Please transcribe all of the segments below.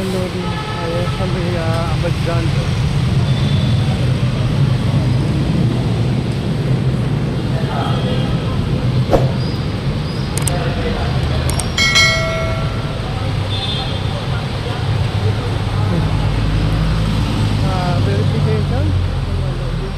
mga lodi. Ayan sa may Abadjan. Verification. Mga lodi.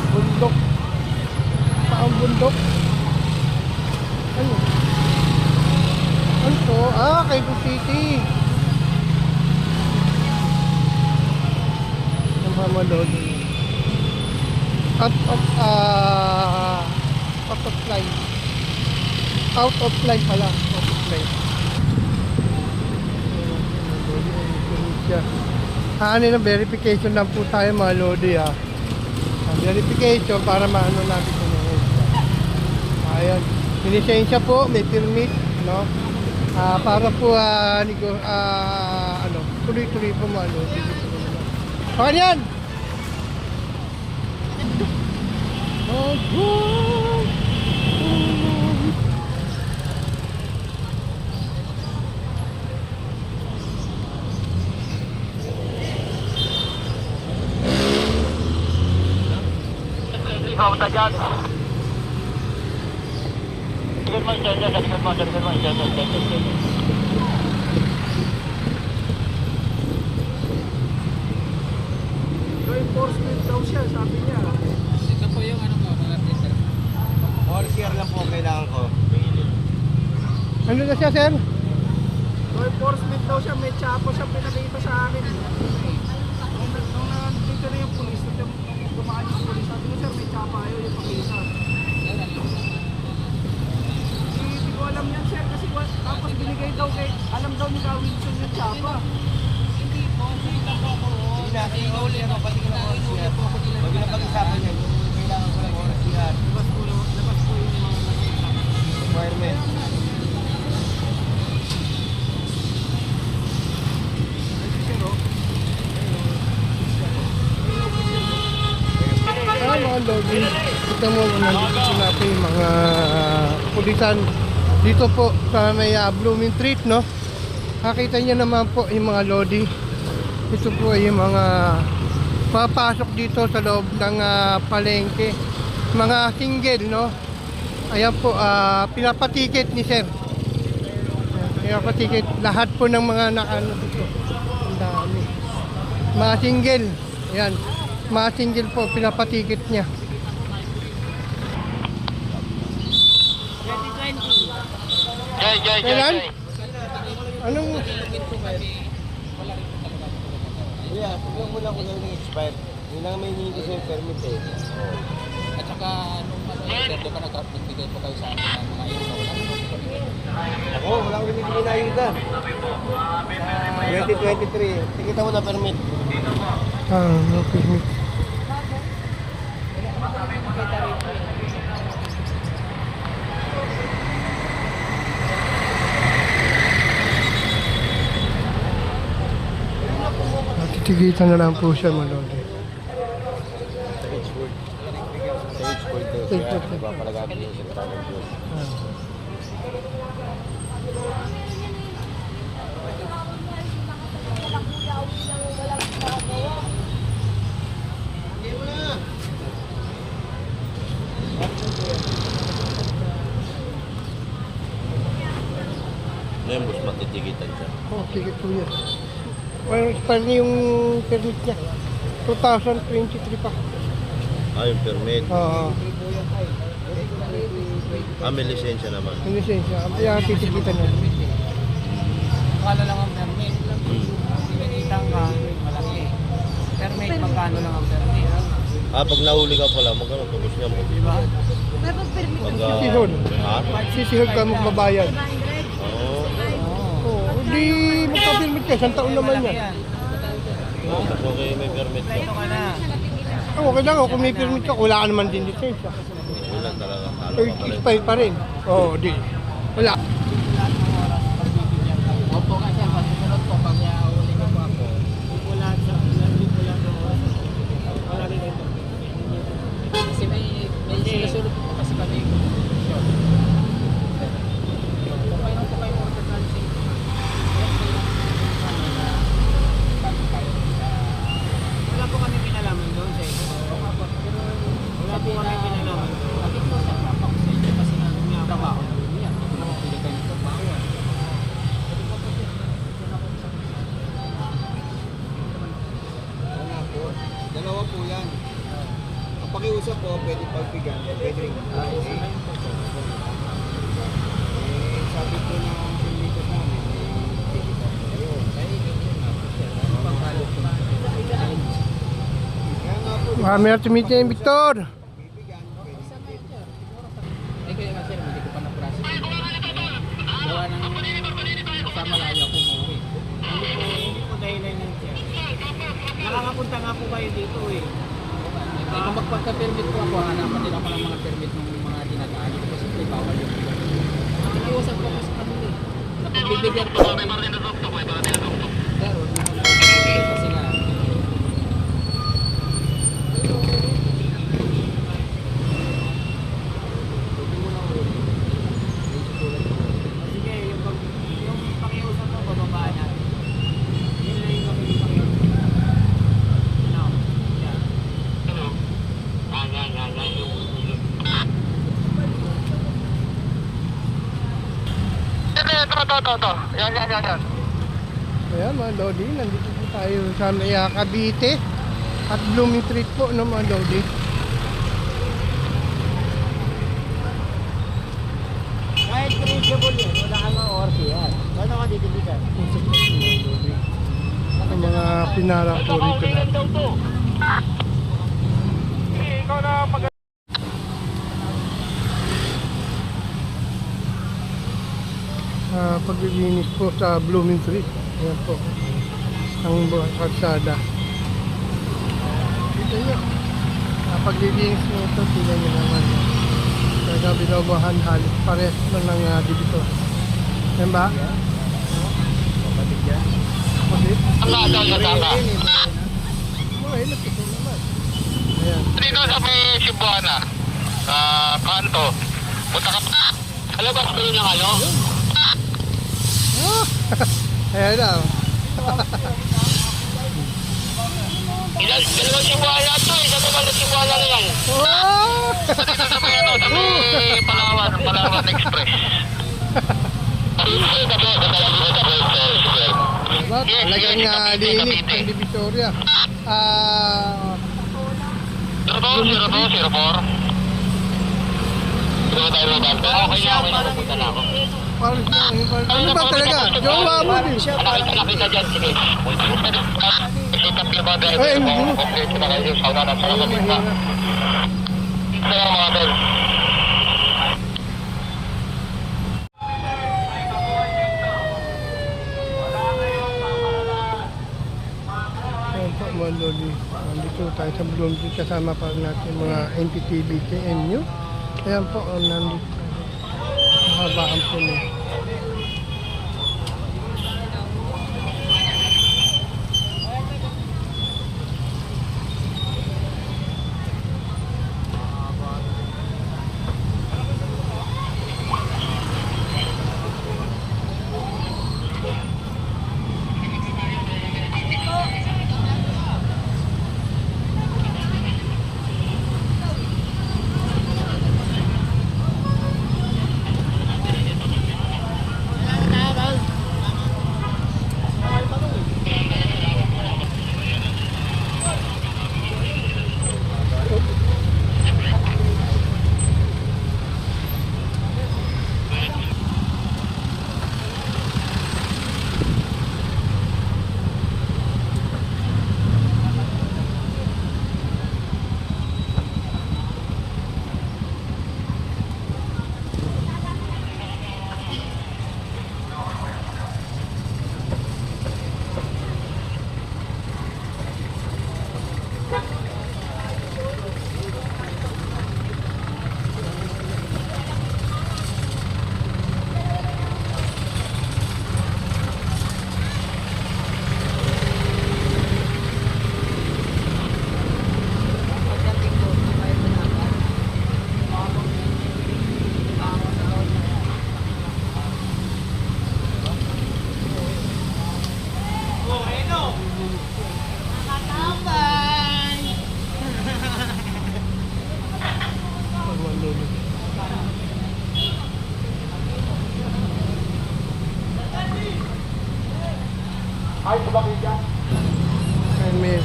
Bundok. Paang bundok. Ano? Ano to? Quezon City. Ang mga lodi. Out of line. Out of line pala. Out of line. Ano na verification lang po tayo mga lodi verification para maano natin kung ayan, linisensya po, may permit, no? Para po tuloy-tuloy po ano. Paano yan? Ikaw ta dyan. Likod mo, likod mo. No enforcement daw siya, sabi niya. Ito po yung ano mo, mga sir. All share lang po kailangan ko. Ano na siya, sir? No enforcement daw siya, may tsapo siya pinakita sa akin. Nung nandito na yung pulis, nung dumaan yung pulis, sabi ko sir, may tsapa ayaw yung pakita. Hindi ko alam yan sir, kasi tapos binigay daw kay, alam daw ni Wilson yung tsapa. Hindi po, hindi lang po ako. Inuli ako, pati ko na oras yan. Pag pinapag-isapan yan, yung kailangan ko lang oras yan. Labas po yung mga Requirement. Mga lodi, ito mo nandito natin yung mga pulisan dito po sa may Blooming Street, no? Nakita niyo naman po yung mga lodi. Ito po yung mga papasok dito sa loob ng palengke, mga single, no? Ayan po, pinapatikit ni sir. Pinapatikit lahat po ng mga nakano dito. Ang dami. Mga single. Ayan. Mga single po, pinapatikit niya. 2020. Kailan? Anong? Yeah, paglang mo lang kung lang expired. Yun lang may hinihingi ko sa yung permit eh. At saka, nung sir, doon ka nagbigay po kayo sa akin ng mga ilo. Ako, wala akong binibigay na ayuda. 2023, tikita mo na permit. Okay. Titigitan na lang po siya, malodi. Sa Edgewood. Sa Edgewood daw siya. Edgewood. Diba, palagay yung sa Tanong Diyos. Ngayon, boss, matitigitan siya. Sige po yan. Well, expire na yung permit niya. 2023 pa. Yung permit. Oo. May lisensya naman. Yung lisensya. Kaya titigitan niya. Magkano lang ang permit? Pinitang ka, malaki. Permit, magkano lang ang permit? Pag nahuli ka pala, magkano tubos niya mo? Diba? May pag-permit Pag, Sisihod. ha? Sisihod ka magbabayad. 500. Oo. Oo, di magpa-permit ka. Isang taon naman yan. Oh, mas okay may permit ka. Ito ka na. Okay lang, kung may permit ka, wala ka naman din lisensya. Wala talaga. Talo ka pa rin. Expired pa rin. Oo, di. Wala. Opo nga sir, pag susunod po, pag uli ko po ako. Wala sa oras. Wala rin ito. Kasi may sinusunod po kasi kami. Kung kayo po kayo order na lisensya. Wala po kami pinalaman doon sa ito. Wala po kami pinalaman doon. Bakit po sir, napakasensya kasi nga trabaho na rin yan. Pili kayo ng trabaho. Wala po. Dalawa po yan. Ang pakiusap po, pwede pagbigyan, pwede rin. Sabi po ng pinilitas namin, kaya nga po, Marami na tumitingin, Victor. bibigyan, pwede. Eh kaya nga sir, hindi ko pa na-process. Gawa ng kasama layo ako umuwi. Hindi po dahilan yan siya. Nakakapunta nga po kayo dito eh. Eh kung magpagka-permit po ako, hanapan din ako ng mga permit ng mga dinadaan ko kasi may bawal yung pila. Nakikiusap ko sa kanila eh. Napagbibigyan ko kami. Pero, kasi nga, Sige, yung pakiusap mo, bababaan natin. Yun lang yung kami pakiusap. No. Yeah. Ayan mga Lodi, nandito po tayo sa Maya Cavite at Blooming Street po no mga Lodi. Kahit reachable yun, wala kang mga orsi yan. Paano ka didiligan? Ang mga pinara po rito na. Paglilinis po sa Blooming Street. Ayan po. Ang buong kalsada. Dito nyo. Paglilinis mo ito, tingnan nyo naman. Talaga binobahan halos pares na ng dito. Yan ba? Kapatid yan? Kapatid? Okay, nakita naman. Ayan. Dito sa may Cebuana, sa kanto. Punta ka pa. Alam ba kung na kayo? Ayan na. Dalawang Cebuana to, isa naman na Cebuana na yan. Oh! Dito sa may ano, sa may Palawan Express. Diba? Talagang linis ng Divisoria. 02, 04. Dito tayo maganda. Okay na, napunta na ako. Ano ba talaga? Jowa mo din. Nakita dyan, sige. Isipap yung mga driver. Ay, hindi. Kompleto na kayo sa una na sa kapatid na. Ito lang mga tol. Ayan po mga Lodi. Nandito tayo sa Bloomfield kasama pa natin mga NPTV KMU. Ayan po, nandito. Mahabaan po niya.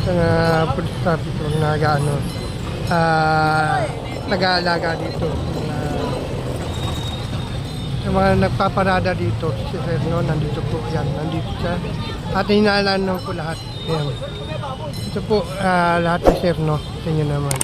isang police traffic kung nag-aalaga dito. Sa mga nagpaparada dito, si Sir no, nandito po yan, nandito siya. At hinalaan po lahat. Ayan. Ito po lahat ni Sir no, sa inyo naman.